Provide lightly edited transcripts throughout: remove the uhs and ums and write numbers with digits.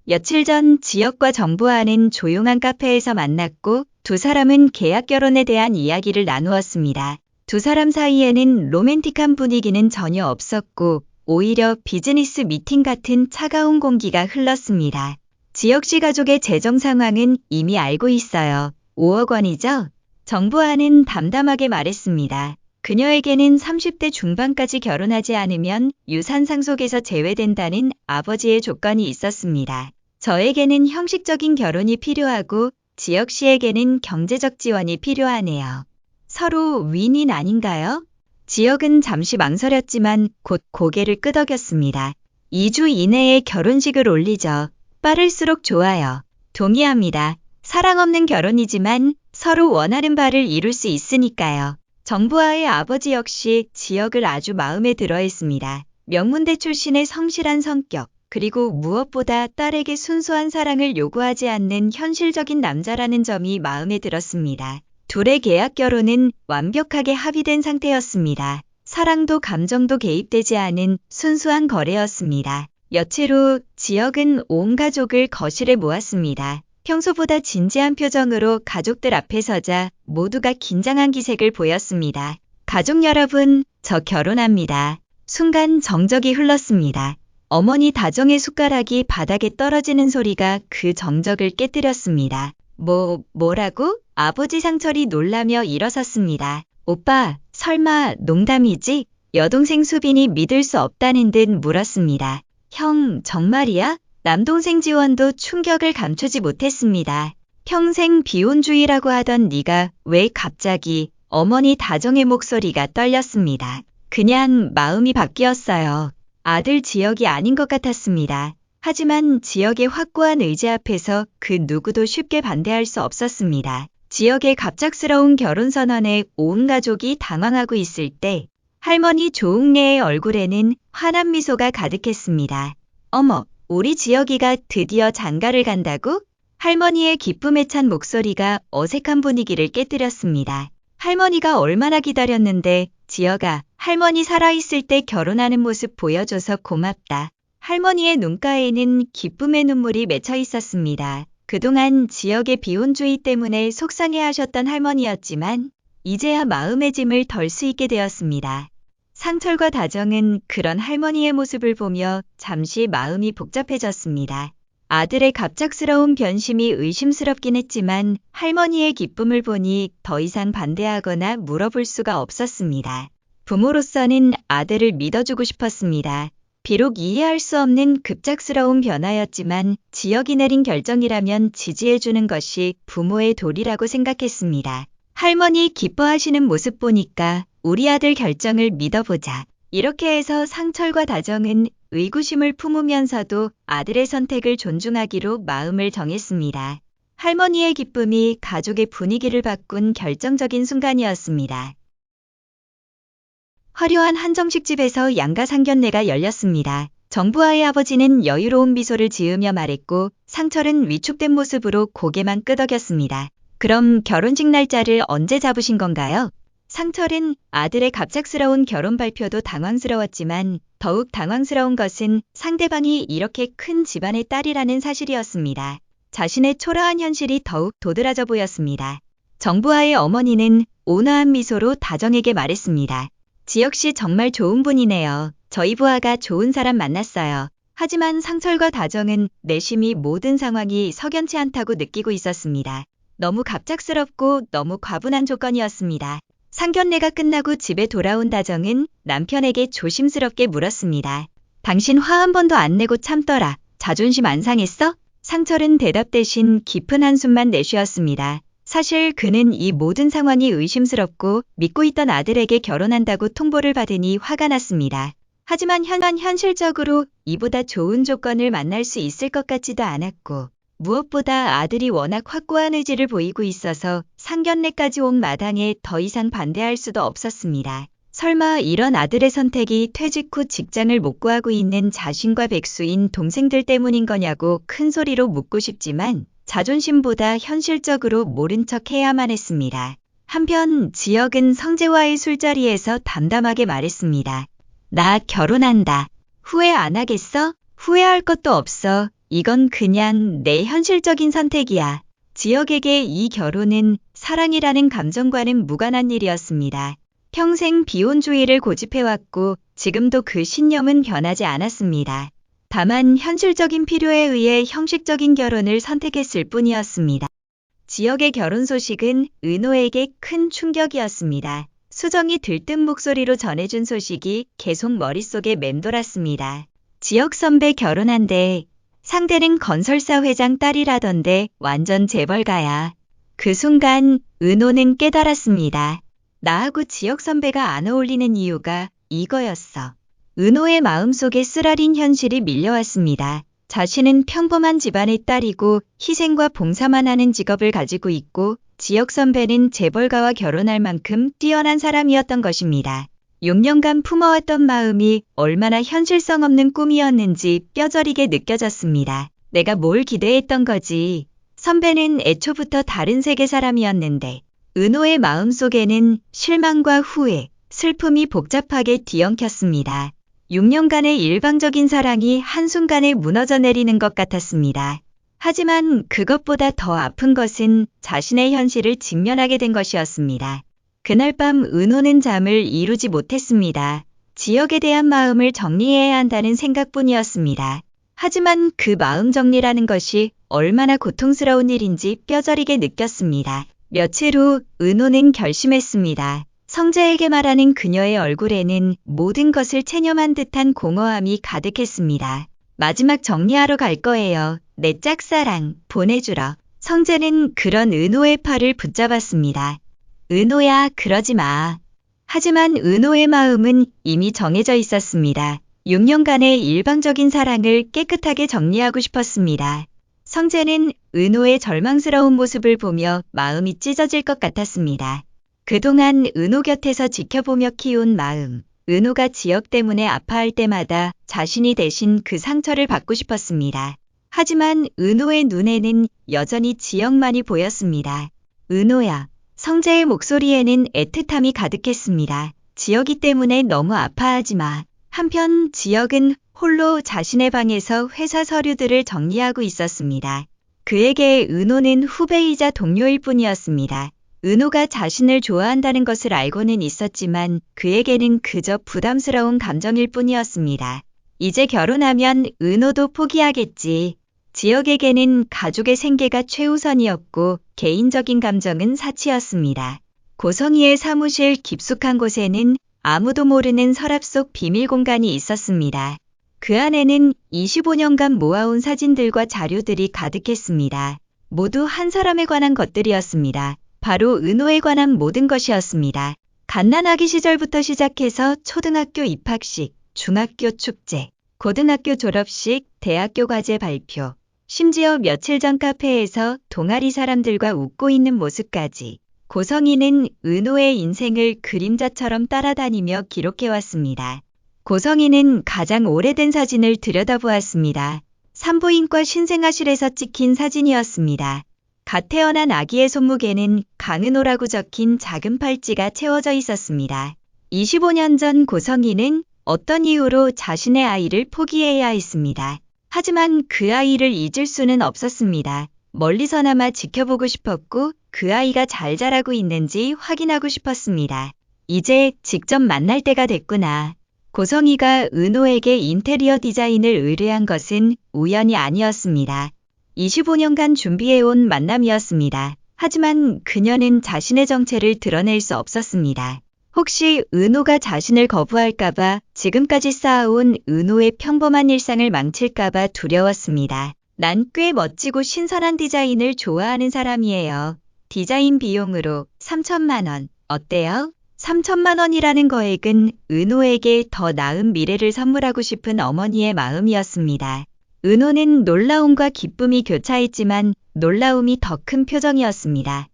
며칠 전 지역과 정부와는 조용한 카페에서 만났고 두 사람은 계약 결혼에 대한 이야기를 나누었습니다. 두 사람 사이에는 로맨틱한 분위기는 전혀 없었고 오히려 비즈니스 미팅 같은 차가운 공기가 흘렀습니다. 지역 씨 가족의 재정 상황은 이미 알고 있어요. 5억 원이죠? 정부와는 담담하게 말했습니다. 그녀에게는 30대 중반까지 결혼하지 않으면 유산 상속에서 제외된다는 아버지의 조건이 있었습니다. 저에게는 형식적인 결혼이 필요하고 지역 씨에게는 경제적 지원이 필요하네요. 서로 윈윈 아닌가요? 지역은 잠시 망설였지만 곧 고개를 끄덕였습니다. 2주 이내에 결혼식을 올리죠. 빠를수록 좋아요. 동의합니다. 사랑 없는 결혼이지만 서로 원하는 바를 이룰 수 있으니까요. 정부와의 아버지 역시 지역을 아주 마음에 들어했습니다. 명문대 출신의 성실한 성격, 그리고 무엇보다 딸에게 순수한 사랑을 요구하지 않는 현실적인 남자라는 점이 마음에 들었습니다. 둘의 계약 결혼은 완벽하게 합의된 상태였습니다. 사랑도 감정도 개입되지 않은 순수한 거래였습니다. 며칠 후 지역은 온 가족을 거실에 모았습니다. 평소보다 진지한 표정으로 가족들 앞에 서자 모두가 긴장한 기색을 보였습니다. 가족 여러분, 저 결혼합니다. 순간 정적이 흘렀습니다. 어머니 다정의 숟가락이 바닥에 떨어지는 소리가 그 정적을 깨뜨렸습니다. 뭐라고? 아버지 상철이 놀라며 일어섰습니다. 오빠, 설마 농담이지? 여동생 수빈이 믿을 수 없다는 듯 물었습니다. 형, 정말이야? 남동생 지원도 충격을 감추지 못했습니다. 평생 비혼주의라고 하던 네가 왜 갑자기? 어머니 다정의 목소리가 떨렸습니다. 그냥 마음이 바뀌었어요. 아들 지역이 아닌 것 같았습니다. 하지만 지역의 확고한 의지 앞에서 그 누구도 쉽게 반대할 수 없었습니다. 지역의 갑작스러운 결혼 선언에 온 가족이 당황하고 있을 때 할머니 조웅래의 얼굴에는 환한 미소가 가득했습니다. 어머, 우리 지역이가 드디어 장가를 간다고? 할머니의 기쁨에 찬 목소리가 어색한 분위기를 깨뜨렸습니다. 할머니가 얼마나 기다렸는데 지역아, 할머니 살아있을 때 결혼하는 모습 보여줘서 고맙다. 할머니의 눈가에는 기쁨의 눈물이 맺혀 있었습니다. 그동안 지역의 비혼주의 때문에 속상해하셨던 할머니였지만 이제야 마음의 짐을 덜 수 있게 되었습니다. 상철과 다정은 그런 할머니의 모습을 보며 잠시 마음이 복잡해졌습니다. 아들의 갑작스러운 변심이 의심스럽긴 했지만 할머니의 기쁨을 보니 더 이상 반대하거나 물어볼 수가 없었습니다. 부모로서는 아들을 믿어주고 싶었습니다. 비록 이해할 수 없는 급작스러운 변화였지만 지역이 내린 결정이라면 지지해주는 것이 부모의 도리라고 생각했습니다. 할머니 기뻐하시는 모습 보니까 우리 아들 결정을 믿어보자. 이렇게 해서 상철과 다정은 의구심을 품으면서도 아들의 선택을 존중하기로 마음을 정했습니다. 할머니의 기쁨이 가족의 분위기를 바꾼 결정적인 순간이었습니다. 화려한 한정식 집에서 양가 상견례가 열렸습니다. 정부와의 아버지는 여유로운 미소를 지으며 말했고 상철은 위축된 모습으로 고개만 끄덕였습니다. 그럼 결혼식 날짜를 언제 잡으신 건가요? 상철은 아들의 갑작스러운 결혼 발표도 당황스러웠지만 더욱 당황스러운 것은 상대방이 이렇게 큰 집안의 딸이라는 사실이었습니다. 자신의 초라한 현실이 더욱 도드라져 보였습니다. 정부와의 어머니는 온화한 미소로 다정에게 말했습니다. 지역씨 정말 좋은 분이네요. 저희 부하가 좋은 사람 만났어요. 하지만 상철과 다정은 내심이 모든 상황이 석연치 않다고 느끼고 있었습니다. 너무 갑작스럽고 너무 과분한 조건이었습니다. 상견례가 끝나고 집에 돌아온 다정은 남편에게 조심스럽게 물었습니다. 당신 화 한 번도 안 내고 참더라. 자존심 안 상했어? 상철은 대답 대신 깊은 한숨만 내쉬었습니다. 사실 그는 이 모든 상황이 의심스럽고 믿고 있던 아들에게 결혼한다고 통보를 받으니 화가 났습니다. 하지만 현실적으로 이보다 좋은 조건을 만날 수 있을 것 같지도 않았고 무엇보다 아들이 워낙 확고한 의지를 보이고 있어서 상견례까지 온 마당에 더 이상 반대할 수도 없었습니다. 설마 이런 아들의 선택이 퇴직 후 직장을 못 구하고 있는 자신과 백수인 동생들 때문인 거냐고 큰 소리로 묻고 싶지만 자존심보다 현실적으로 모른 척 해야만 했습니다. 한편 지역은 성재와의 술자리에서 담담하게 말했습니다. 나 결혼한다. 후회 안 하겠어? 후회할 것도 없어. 이건 그냥 내 현실적인 선택이야. 지역에게 이 결혼은 사랑이라는 감정과는 무관한 일이었습니다. 평생 비혼주의를 고집해왔고 지금도 그 신념은 변하지 않았습니다. 다만 현실적인 필요에 의해 형식적인 결혼을 선택했을 뿐이었습니다. 지역의 결혼 소식은 은호에게 큰 충격이었습니다. 수정이 들뜬 목소리로 전해준 소식이 계속 머릿속에 맴돌았습니다. 지역 선배 결혼한대. 상대는 건설사 회장 딸이라던데 완전 재벌가야. 그 순간 은호는 깨달았습니다. 나하고 지역 선배가 안 어울리는 이유가 이거였어. 은호의 마음속에 쓰라린 현실이 밀려왔습니다. 자신은 평범한 집안의 딸이고 희생과 봉사만 하는 직업을 가지고 있고 지역 선배는 재벌가와 결혼할 만큼 뛰어난 사람이었던 것입니다. 6년간 품어왔던 마음이 얼마나 현실성 없는 꿈이었는지 뼈저리게 느껴졌습니다. 내가 뭘 기대했던 거지. 선배는 애초부터 다른 세계 사람이었는데 은호의 마음속에는 실망과 후회, 슬픔이 복잡하게 뒤엉켰습니다. 6년간의 일방적인 사랑이 한순간에 무너져 내리는 것 같았습니다. 하지만 그것보다 더 아픈 것은 자신의 현실을 직면하게 된 것이었습니다. 그날 밤 은호는 잠을 이루지 못했습니다. 지역에 대한 마음을 정리해야 한다는 생각뿐이었습니다. 하지만 그 마음 정리라는 것이 얼마나 고통스러운 일인지 뼈저리게 느꼈습니다. 며칠 후 은호는 결심했습니다. 성재에게 말하는 그녀의 얼굴에는 모든 것을 체념한 듯한 공허함이 가득했습니다. 마지막 정리하러 갈 거예요. 내 짝사랑 보내주러. 성재는 그런 은호의 팔을 붙잡았습니다. 은호야, 그러지 마. 하지만 은호의 마음은 이미 정해져 있었습니다. 6년간의 일방적인 사랑을 깨끗하게 정리하고 싶었습니다. 성재는 은호의 절망스러운 모습을 보며 마음이 찢어질 것 같았습니다. 그동안 은호 곁에서 지켜보며 키운 마음, 은호가 지역 때문에 아파할 때마다 자신이 대신 그 상처를 받고 싶었습니다. 하지만 은호의 눈에는 여전히 지역만이 보였습니다. 은호야. 성재의 목소리에는 애틋함이 가득했습니다. 지역이 때문에 너무 아파하지 마. 한편 지역은 홀로 자신의 방에서 회사 서류들을 정리하고 있었습니다. 그에게 은호는 후배이자 동료일 뿐이었습니다. 은호가 자신을 좋아한다는 것을 알고는 있었지만 그에게는 그저 부담스러운 감정일 뿐이었습니다. 이제 결혼하면 은호도 포기하겠지. 지역에게는 가족의 생계가 최우선이었고 개인적인 감정은 사치였습니다. 고성희의 사무실 깊숙한 곳에는 아무도 모르는 서랍 속 비밀 공간이 있었습니다. 그 안에는 25년간 모아온 사진들과 자료들이 가득했습니다. 모두 한 사람에 관한 것들이었습니다. 바로 은호에 관한 모든 것이었습니다. 갓난아기 시절부터 시작해서 초등학교 입학식, 중학교 축제, 고등학교 졸업식, 대학교 과제 발표, 심지어 며칠 전 카페에서 동아리 사람들과 웃고 있는 모습까지 고성희는 은호의 인생을 그림자처럼 따라다니며 기록해왔습니다. 고성희는 가장 오래된 사진을 들여다보았습니다. 산부인과 신생아실에서 찍힌 사진이었습니다. 갓 태어난 아기의 손목에는 강은호라고 적힌 작은 팔찌가 채워져 있었습니다. 25년 전 고성희는 어떤 이유로 자신의 아이를 포기해야 했습니다. 하지만 그 아이를 잊을 수는 없었습니다. 멀리서나마 지켜보고 싶었고 그 아이가 잘 자라고 있는지 확인하고 싶었습니다. 이제 직접 만날 때가 됐구나. 고성희가 은호에게 인테리어 디자인을 의뢰한 것은 우연이 아니었습니다. 25년간 준비해온 만남이었습니다. 하지만 그녀는 자신의 정체를 드러낼 수 없었습니다. 혹시 은호가 자신을 거부할까봐 지금까지 쌓아온 은호의 평범한 일상을 망칠까봐 두려웠습니다. 난 꽤 멋지고 신선한 디자인을 좋아하는 사람이에요. 디자인 비용으로 3천만 원. 어때요? 3천만 원이라는 거액은 은호에게 더 나은 미래를 선물하고 싶은 어머니의 마음이었습니다. 은호는 놀라움과 기쁨이 교차했지만 놀라움이 더 큰 표정이었습니다.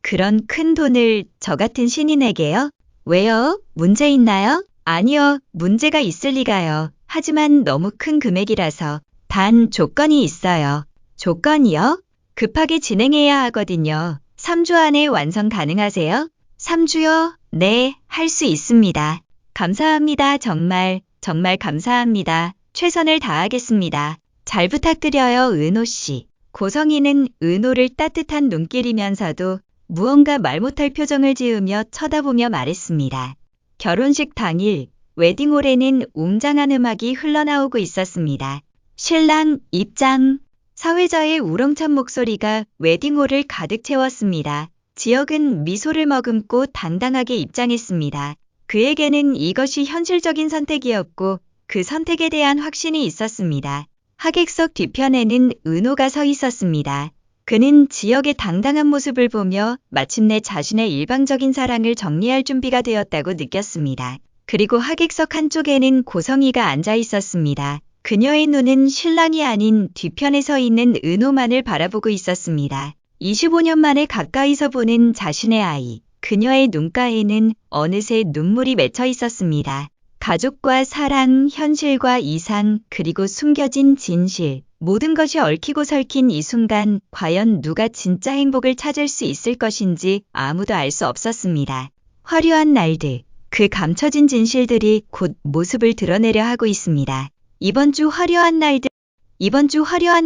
그런 큰 돈을 저 같은 신인에게요? 왜요? 문제 있나요? 아니요, 문제가 있을 리가요. 하지만 너무 큰 금액이라서. 단 조건이 있어요. 조건이요? 급하게 진행해야 하거든요. 3주 안에 완성 가능하세요? 3주요? 네, 할 수 있습니다. 감사합니다. 정말 감사합니다. 최선을 다하겠습니다. 잘 부탁드려요, 은호 씨. 고성이는 은호를 따뜻한 눈길이면서도 무언가 말 못할 표정을 지으며 쳐다보며 말했습니다. 결혼식 당일 웨딩홀에는 웅장한 음악이 흘러나오고 있었습니다. 신랑 입장. 사회자의 우렁찬 목소리가 웨딩홀을 가득 채웠습니다. 지혁은 미소를 머금고 당당하게 입장했습니다. 그에게는 이것이 현실적인 선택이었고 그 선택에 대한 확신이 있었습니다. 하객석 뒤편에는 은호가 서 있었습니다. 그는 지혁의 당당한 모습을 보며 마침내 자신의 일방적인 사랑을 정리할 준비가 되었다고 느꼈습니다. 그리고 하객석 한쪽에는 고성이가 앉아 있었습니다. 그녀의 눈은 신랑이 아닌 뒤편에 서 있는 은호만을 바라보고 있었습니다. 25년 만에 가까이서 보는 자신의 아이. 그녀의 눈가에는 어느새 눈물이 맺혀 있었습니다. 가족과 사랑, 현실과 이상, 그리고 숨겨진 진실. 모든 것이 얽히고 설킨 이 순간, 과연 누가 진짜 행복을 찾을 수 있을 것인지 아무도 알 수 없었습니다. 화려한 날들, 그 감춰진 진실들이 곧 모습을 드러내려 하고 있습니다. 이번 주 화려한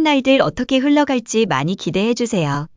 날들 어떻게 흘러갈지 많이 기대해 주세요.